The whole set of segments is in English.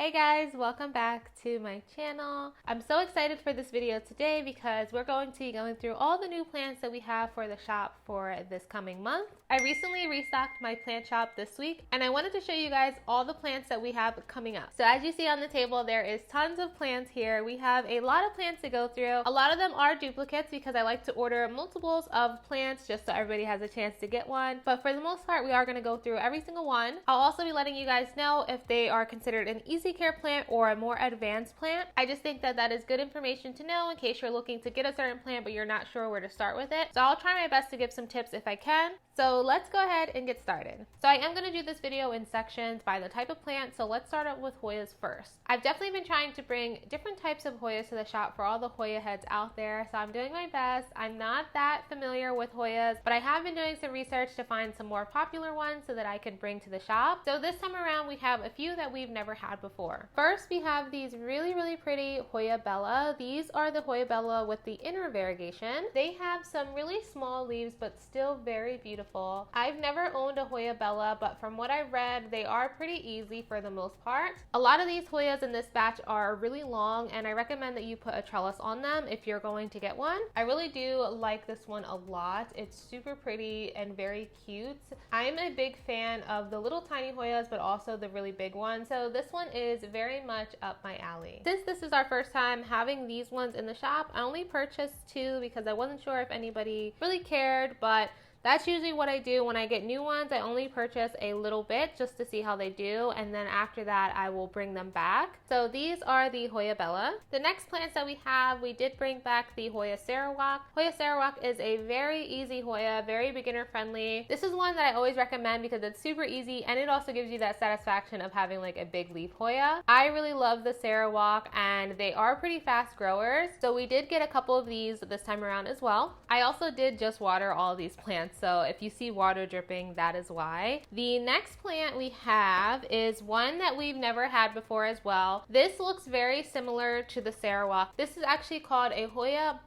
Hey guys, welcome back to my channel. I'm so excited for this video today because we're going to be going through all the new plants that we have for the shop for this coming month. I recently restocked my plant shop this week and I wanted to show you guys all the plants that we have coming up. So as you see on the table, there is tons of plants here. We have a lot of plants to go through. A lot of them are duplicates because I like to order multiples of plants just so everybody has a chance to get one. But for the most part, we are going to go through every single one. I'll also be letting you guys know if they are considered an easy care plant or a more advanced plant. I just think that that is good information to know in case you're looking to get a certain plant but you're not sure where to start with it. So I'll try my best to give some tips if I can. So let's go ahead and get started. So I am going to do this video in sections by the type of plant. So let's start out with Hoyas first. I've definitely been trying to bring different types of Hoyas to the shop for all the Hoya heads out there. So I'm doing my best. I'm not that familiar with Hoyas, but I have been doing some research to find some more popular ones so that I can bring to the shop. So this time around, we have a few that we've never had before. First, we have these really pretty Hoya Bella. These are the Hoya Bella with the inner variegation. They have some really small leaves, but still very beautiful. I've never owned a Hoya Bella, but from what I read, they are pretty easy for the most part. A lot of these Hoyas in this batch are really long, and I recommend that you put a trellis on them if you're going to get one. I really do like this one a lot. It's super pretty and very cute. I'm a big fan of the little tiny Hoyas, but also the really big ones. So this one is very much up my alley. Since this is our first time having these ones in the shop, I only purchased two because I wasn't sure if anybody really cared, but that's usually what I do when I get new ones. I only purchase a little bit just to see how they do, and then after that I will bring them back. So these are the Hoya Bella. The next plants that we have, we did bring back the Hoya Sarawak. Hoya Sarawak is a very easy Hoya, very beginner friendly. This is one that I always recommend because it's super easy and it also gives you that satisfaction of having like a big leaf Hoya. I really love the Sarawak and they are pretty fast growers. So we did get a couple of these this time around as well. I also did just water all these plants. So if you see water dripping, that is why. The next plant we have is one that we've never had before as well. This looks very similar to the Sarawak. This is actually called a Hoya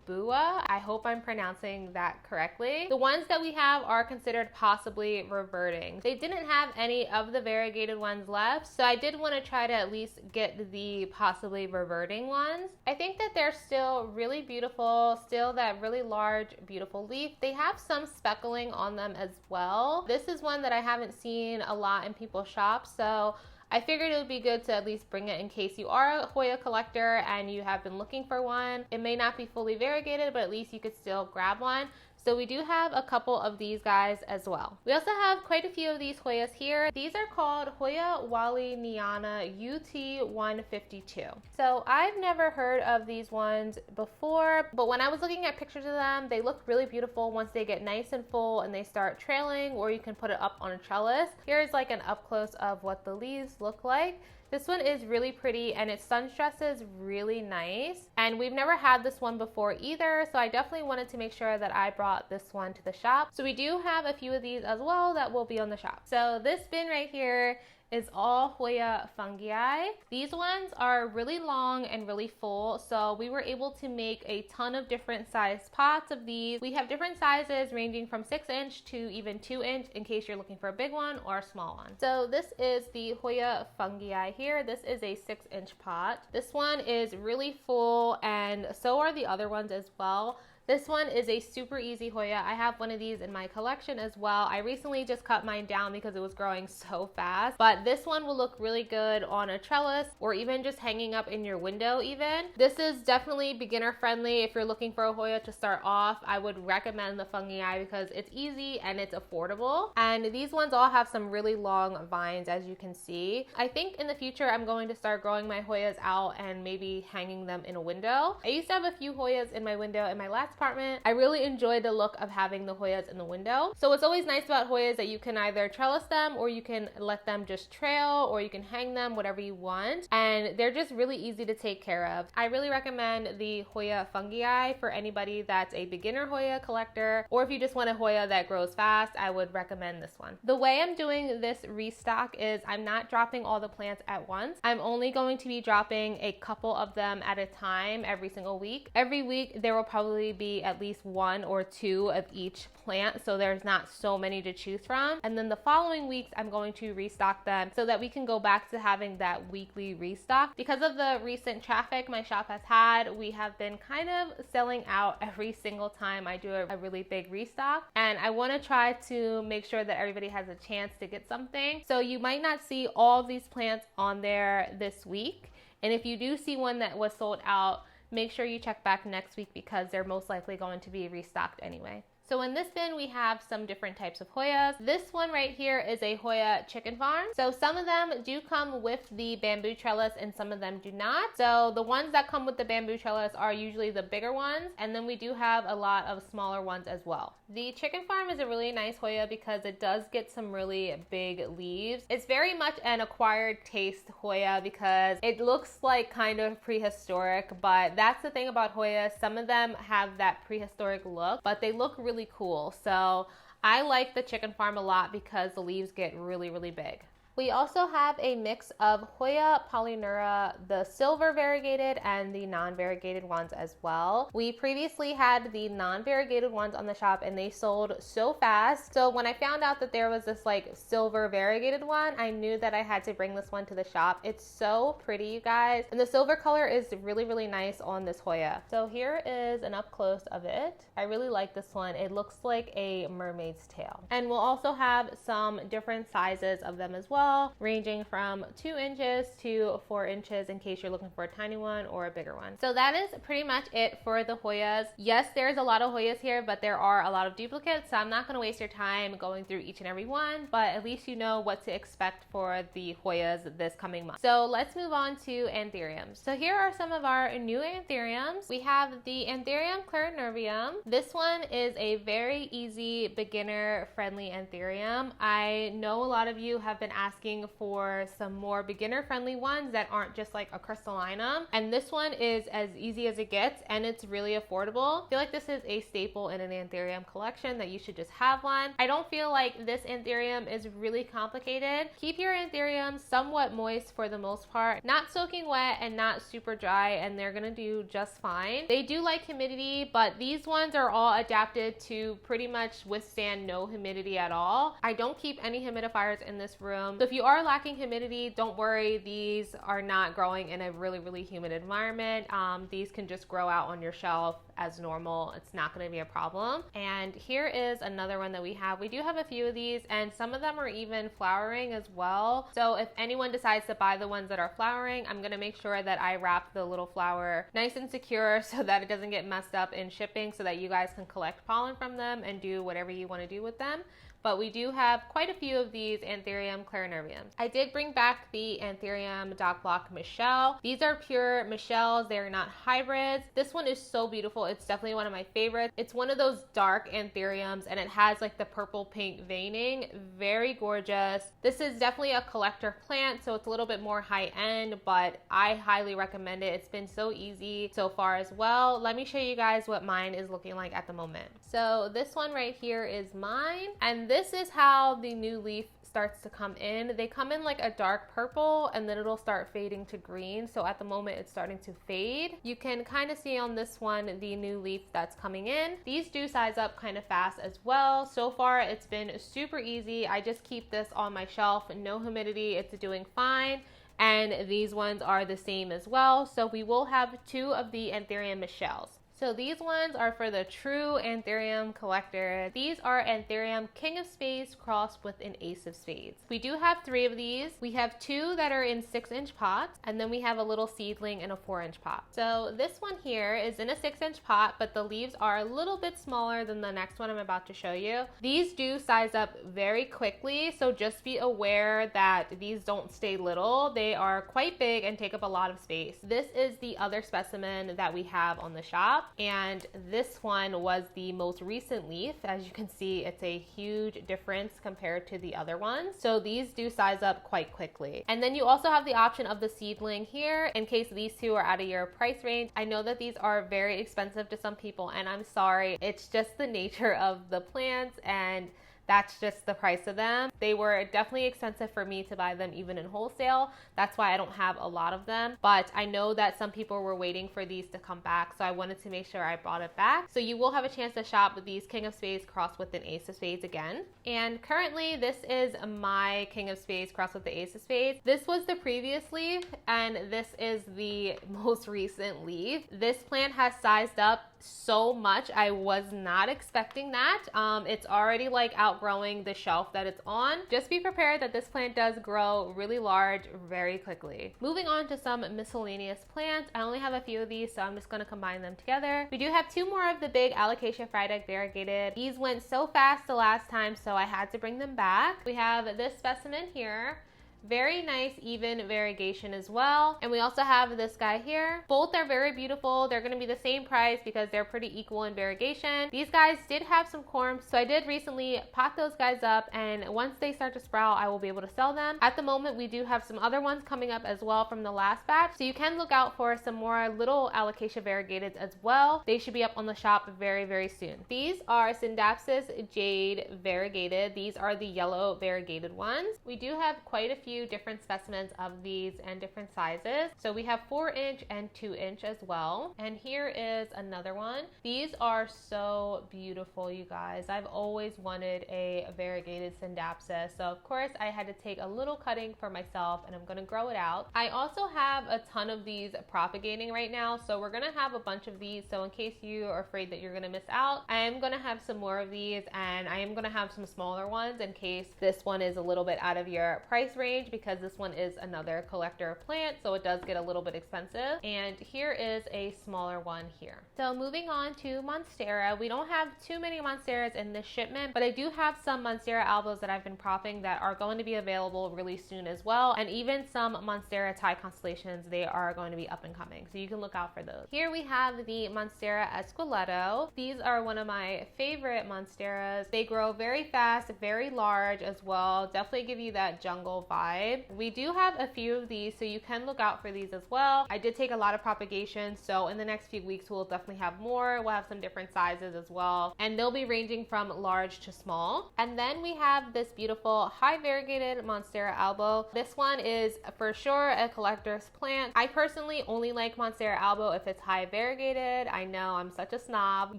Bua. I hope I'm pronouncing that correctly. The ones that we have are considered possibly reverting. They didn't have any of the variegated ones left, so I did want to try to at least get the possibly reverting ones. I think that they're still really beautiful, still that really large, beautiful leaf. They have some speckling on them as well. This is one that I haven't seen a lot in people's shops, so I figured it would be good to at least bring it in case you are a Hoya collector and you have been looking for one. It may not be fully variegated, but at least you could still grab one. So we do have a couple of these guys as well. We also have quite a few of these Hoyas here. These are called Hoya Niana UT 152. So I've never heard of these ones before, but when I was looking at pictures of them, they look really beautiful once they get nice and full and they start trailing, or you can put it up on a trellis. Here's like an up close of what the leaves look like. This one is really pretty and its sun stress is really nice. And we've never had this one before either, so I definitely wanted to make sure that I brought this one to the shop. So we do have a few of these as well that will be on the shop. So this bin right here is all Hoya Fungi. These ones are really long and really full, so we were able to make a ton of different sized pots of these. We have different sizes ranging from 6-inch to even 2-inch in case you're looking for a big one or a small one. So this is the Hoya Fungi here. This is a 6-inch pot. This one is really full and so are the other ones as well. This one is a super easy Hoya. I have one of these in my collection as well. I recently just cut mine down because it was growing so fast, but this one will look really good on a trellis or even just hanging up in your window even. This is definitely beginner friendly. If you're looking for a Hoya to start off, I would recommend the Fungi because it's easy and it's affordable. And these ones all have some really long vines, as you can see. I think in the future, I'm going to start growing my Hoyas out and maybe hanging them in a window. I used to have a few Hoyas in my window in my last apartment. I really enjoy the look of having the Hoyas in the window. So what's always nice about Hoyas that you can either trellis them or you can let them just trail or you can hang them, whatever you want. And they're just really easy to take care of. I really recommend the Hoya Fungi for anybody that's a beginner Hoya collector, or if you just want a Hoya that grows fast, I would recommend this one. The way I'm doing this restock is I'm not dropping all the plants at once. I'm only going to be dropping a couple of them at a time every single week. Every week there will probably be be at least 1 or 2 of each plant, so there's not so many to choose from. And then the following weeks I'm going to restock them so that we can go back to having that weekly restock. Because of the recent traffic my shop has had, we have been kind of selling out every single time I do a really big restock, and I want to try to make sure that everybody has a chance to get something. So you might not see all of these plants on there this week, and if you do see one that was sold out, make sure you check back next week because they're most likely going to be restocked anyway. So in this bin, we have some different types of Hoyas. This one right here is a Hoya chicken farm. So some of them do come with the bamboo trellis and some of them do not. So the ones that come with the bamboo trellis are usually the bigger ones. And then we do have a lot of smaller ones as well. The chicken farm is a really nice Hoya because it does get some really big leaves. It's very much an acquired taste Hoya because it looks like kind of prehistoric, but that's the thing about Hoyas. Some of them have that prehistoric look, but they look really cool. So I like the chicken farm a lot because the leaves get really, really big. We also have a mix of Hoya Polynura, the silver variegated and the non-variegated ones as well. We previously had the non-variegated ones on the shop and they sold so fast. So when I found out that there was this like silver variegated one, I knew that I had to bring this one to the shop. It's so pretty, you guys. And the silver color is really, really nice on this Hoya. So here is an up close of it. I really like this one. It looks like a mermaid's tail. And we'll also have some different sizes of them as well, ranging from 2 inches to 4 inches in case you're looking for a tiny one or a bigger one. So that is pretty much it for the Hoyas. Yes, there's a lot of Hoyas here, but there are a lot of duplicates, so I'm not going to waste your time going through each and every one, but at least you know what to expect for the Hoyas this coming month. So let's move on to Anthuriums. So here are some of our new Anthuriums. We have the Anthurium clarinerbium. This one is a very easy, beginner friendly Anthurium. I know a lot of you have been asking for some more beginner friendly ones that aren't just like a crystallinum, and this one is as easy as it gets and it's really affordable. I feel like this is a staple in an Anthurium collection that you should just have one. I don't feel like this Anthurium is really complicated. Keep your Anthuriums somewhat moist for the most part, not soaking wet and not super dry, and they're gonna do just fine. They do like humidity, but these ones are all adapted to pretty much withstand no humidity at all. I don't keep any humidifiers in this room, so if you are lacking humidity, don't worry, these are not growing in a really, really humid environment. These can just grow out on your shelf as normal. It's not going to be a problem. And here is another one that we have. We do have a few of these, and some of them are even flowering as well. So if anyone decides to buy the ones that are flowering, I'm going to make sure that I wrap the little flower nice and secure so that it doesn't get messed up in shipping, so that you guys can collect pollen from them and do whatever you want to do with them. But we do have quite a few of these Anthurium clarinerbiums. I did bring back the Anthurium Dock Block Michelle. These are pure Michelles. They're not hybrids. This one is so beautiful. It's definitely one of my favorites. It's one of those dark Anthuriums and it has like the purple pink veining. Very gorgeous. This is definitely a collector plant, so it's a little bit more high end, but I highly recommend it. It's been so easy so far as well. Let me show you guys what mine is looking like at the moment. So this one right here is mine, and this is how the new leaf starts to come in. They come in like a dark purple and then it'll start fading to green. So at the moment it's starting to fade. You can kind of see on this one the new leaf that's coming in. These do size up kind of fast as well. So far it's been super easy. I just keep this on my shelf, no humidity, it's doing fine. And these ones are the same as well. So we will have 2 of the Anthurium Michelles. So these ones are for the true Anthurium collector. These are Anthurium King of Spades crossed with an Ace of Spades. We do have 3 of these. We have 2 that are in 6-inch pots, and then we have a little seedling in a 4-inch pot. So this one here is in a 6-inch pot, but the leaves are a little bit smaller than the next one I'm about to show you. These do size up very quickly, so just be aware that these don't stay little. They are quite big and take up a lot of space. This is the other specimen that we have on the shop. And this one was the most recent leaf. As you can see, it's a huge difference compared to the other ones. So these do size up quite quickly. And then you also have the option of the seedling here in case these 2 are out of your price range. I know that these are very expensive to some people, and I'm sorry. It's just the nature of the plants, and that's just the price of them. They were definitely expensive for me to buy them even in wholesale. That's why I don't have a lot of them, but I know that some people were waiting for these to come back, so I wanted to make sure I brought it back. So you will have a chance to shop with these King of Spades crossed with an Ace of Spades again. And currently this is my King of Spades crossed with the Ace of Spades. This was the previous leaf, and this is the most recent leaf. This plant has sized up so much. I was not expecting that. It's already like outgrowing the shelf that it's on. Just be prepared that this plant does grow really large very quickly. Moving on to some miscellaneous plants. I only have a few of these, so I'm just going to combine them together. We do have two more of the big alocasia fried egg variegated. These went so fast the last time, so I had to bring them back. We have this specimen here. Very nice even variegation as well. And we also have this guy here. Both are very beautiful. They're going to be the same price because they're pretty equal in variegation. These guys did have some corms, so I did recently pot those guys up, and once they start to sprout, I will be able to sell them. At the moment, we do have some other ones coming up as well from the last batch, so you can look out for some more little alocasia variegateds as well. They should be up on the shop very, very soon. These are Synapsis Jade variegated. These are the yellow variegated ones. We do have quite a few different specimens of these and different sizes. So we have 4-inch and 2-inch as well. And here is another one. These are so beautiful, you guys. I've always wanted a variegated Synapsis. So of course I had to take a little cutting for myself, and I'm going to grow it out. I also have a ton of these propagating right now. So we're going to have a bunch of these. So in case you are afraid that you're going to miss out, I am going to have some more of these, and I am going to have some smaller ones in case this one is a little bit out of your price range, because this one is another collector plant, so it does get a little bit expensive. And here is a smaller one here. So moving on to Monstera. We don't have too many Monsteras in this shipment, but I do have some Monstera Elbows that I've been propping that are going to be available really soon as well. And even some Monstera Thai constellations, they are going to be up and coming, so you can look out for those. Here we have the Monstera Escalado. These are one of my favorite Monsteras. They grow very fast, very large as well. Definitely give you that jungle vibe. We do have a few of these, so you can look out for these as well. I did take a lot of propagation, so in the next few weeks we'll definitely have more. We'll have some different sizes as well, and they'll be ranging from large to small. And then we have this beautiful high variegated Monstera Elbow. This one is for sure a collector's plant. I personally only like Monstera Elbow if it's high variegated. I know I'm such a snob,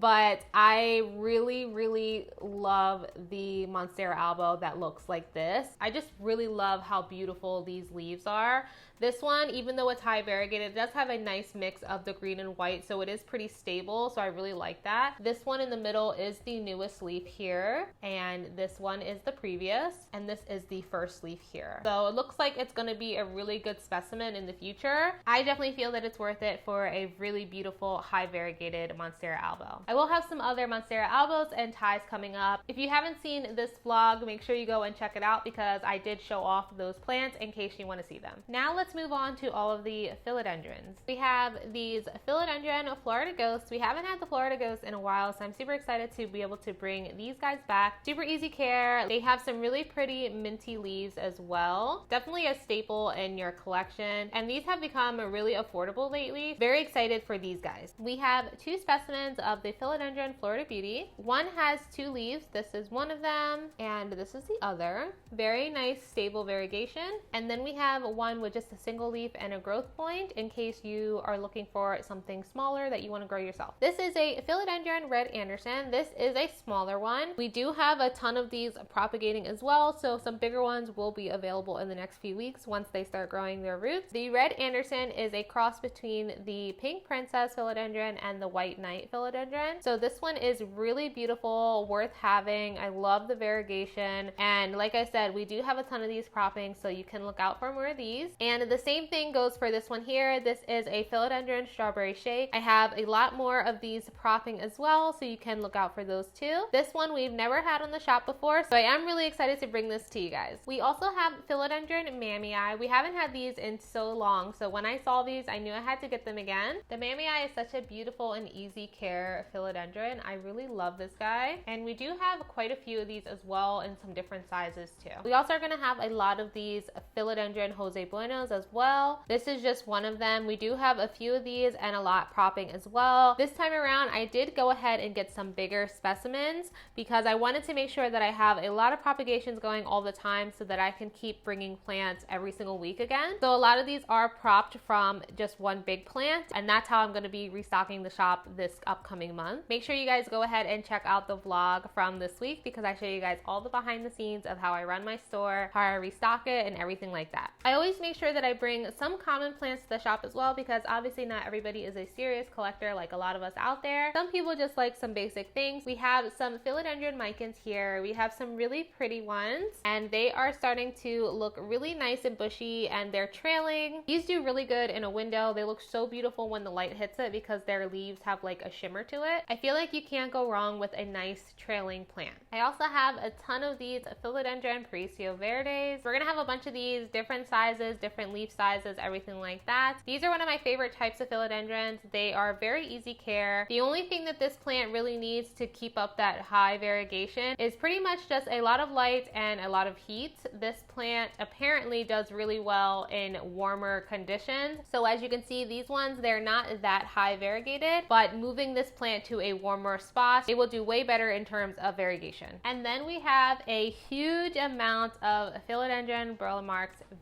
but I really love the Monstera Elbow that looks like this. I just really love how beautiful these leaves are. This one, even though it's high variegated, it does have a nice mix of the green and white, so it is pretty stable, so I really like that. This one in the middle is the newest leaf here, and this one is the previous, and this is the first leaf here. So it looks like it's going to be a really good specimen in the future. I definitely feel that it's worth it for a really beautiful high variegated Monstera Elbow. I will have some other Monstera Elbows and ties coming up. If you haven't seen this vlog, make sure you go and check it out, because I did show off those plants in case you want to see them. Now let's move on to all of the philodendrons. We have these Philodendron Florida Ghosts. We haven't had the Florida Ghosts in a while, so I'm super excited to be able to bring these guys back. Super easy care. They have some really pretty minty leaves as well. Definitely a staple in your collection, and these have become really affordable lately. Very excited for these guys. We have two specimens of the Philodendron Florida Beauty. One has 2 leaves. This is one of them, and this is the other. Very nice stable variegation. And then we have one with just a single leaf and a growth point in case you are looking for something smaller that you want to grow yourself. This is a Philodendron Red Anderson. This is a smaller one. We do have a ton of these propagating as well, so some bigger ones will be available in the next few weeks once they start growing their roots. The Red Anderson is a cross between the Pink Princess Philodendron and the White Knight Philodendron. So this one is really beautiful, worth having. I love the variegation, and like I said, we do have a ton of these propping, so you can look out for more of these. And the same thing goes for this one here. This is a Philodendron Strawberry Shake. I have a lot more of these propping as well, so you can look out for those too. This one we've never had on the shop before, so I am really excited to bring this to you guys. We also have Philodendron Mami Eye. We haven't had these in so long, so when I saw these, I knew I had to get them again. The Mami Eye is such a beautiful and easy care philodendron. I really love this guy, and we do have quite a few of these as well in some different sizes too. We also are going to have a lot of these Philodendron Jose Buenos as well. This is just one of them. We do have a few of these and a lot propping as well. This time around, I did go ahead and get some bigger specimens because I wanted to make sure that I have a lot of propagations going all the time so that I can keep bringing plants every single week again. So a lot of these are propped from just one big plant, and that's how I'm going to be restocking the shop this upcoming month. Make sure you guys go ahead and check out the vlog from this week because I show you guys all the behind the scenes of how I run my store, how I restock it, and everything like that. I always make sure that I bring some common plants to the shop as well because obviously not everybody is a serious collector like a lot of us out there. Some people just like some basic things. We have some Philodendron mikins here. We have some really pretty ones, and they are starting to look really nice and bushy, and they're trailing. These do really good in a window. They look so beautiful when the light hits it because their leaves have like a shimmer to it. I feel like you can't go wrong with a nice trailing plant. I also have a ton of these Philodendron Verdes. We're gonna have a bunch of these, different sizes, different leaf sizes, everything like that. These are one of my favorite types of philodendrons. They are very easy care. The only thing that this plant really needs to keep up that high variegation is pretty much just a lot of light and a lot of heat. This plant apparently does really well in warmer conditions. So as you can see, these ones, they're not that high variegated, but moving this plant to a warmer spot, it will do way better in terms of variegation. And then we have a huge amount of Philodendron Burl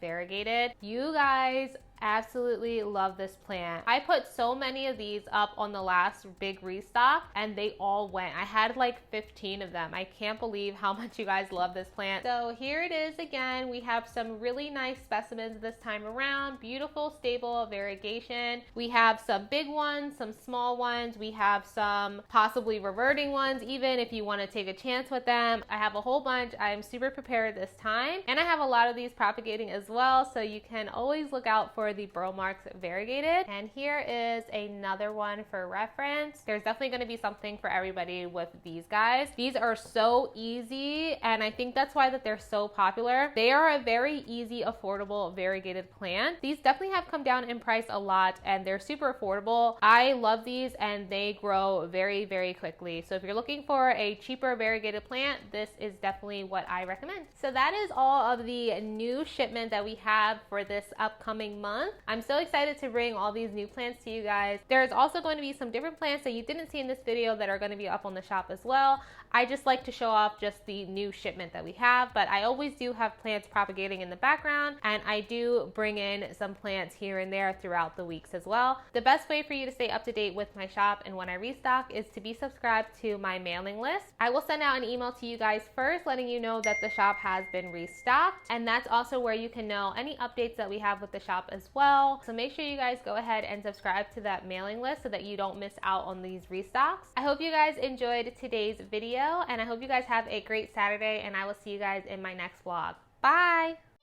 variegated. You guys absolutely love this plant. I put so many of these up on the last big restock and they all went. I had like 15 of them. I can't believe how much you guys love this plant. So here it is again. We have some really nice specimens this time around. Beautiful, stable variegation. We have some big ones, some small ones. We have some possibly reverting ones, even if you want to take a chance with them. I have a whole bunch. I'm super prepared this time. And I have a lot of these propagating as well. So you can always look out for the Burl variegated. And here is another one for reference. There's definitely going to be something for everybody with these guys. These are so easy, and I think that's why that they're so popular. They are a very easy, affordable variegated plant. These definitely have come down in price a lot, and they're super affordable. I love these, and they grow very, very quickly. So if you're looking for a cheaper variegated plant, this is definitely what I recommend. So that is all of the new shipment that we have for this upcoming month. I'm so excited to bring all these new plants to you guys. There's also going to be some different plants that you didn't see in this video that are going to be up on the shop as well. I just like to show off just the new shipment that we have, but I always do have plants propagating in the background, and I do bring in some plants here and there throughout the weeks as well. The best way for you to stay up to date with my shop and when I restock is to be subscribed to my mailing list. I will send out an email to you guys first letting you know that the shop has been restocked, and that's also where you can know any updates that we have with the shop as well. So make sure you guys go ahead and subscribe to that mailing list so that you don't miss out on these restocks. I hope you guys enjoyed today's video, and I hope you guys have a great Saturday, and I will see you guys in my next vlog. Bye!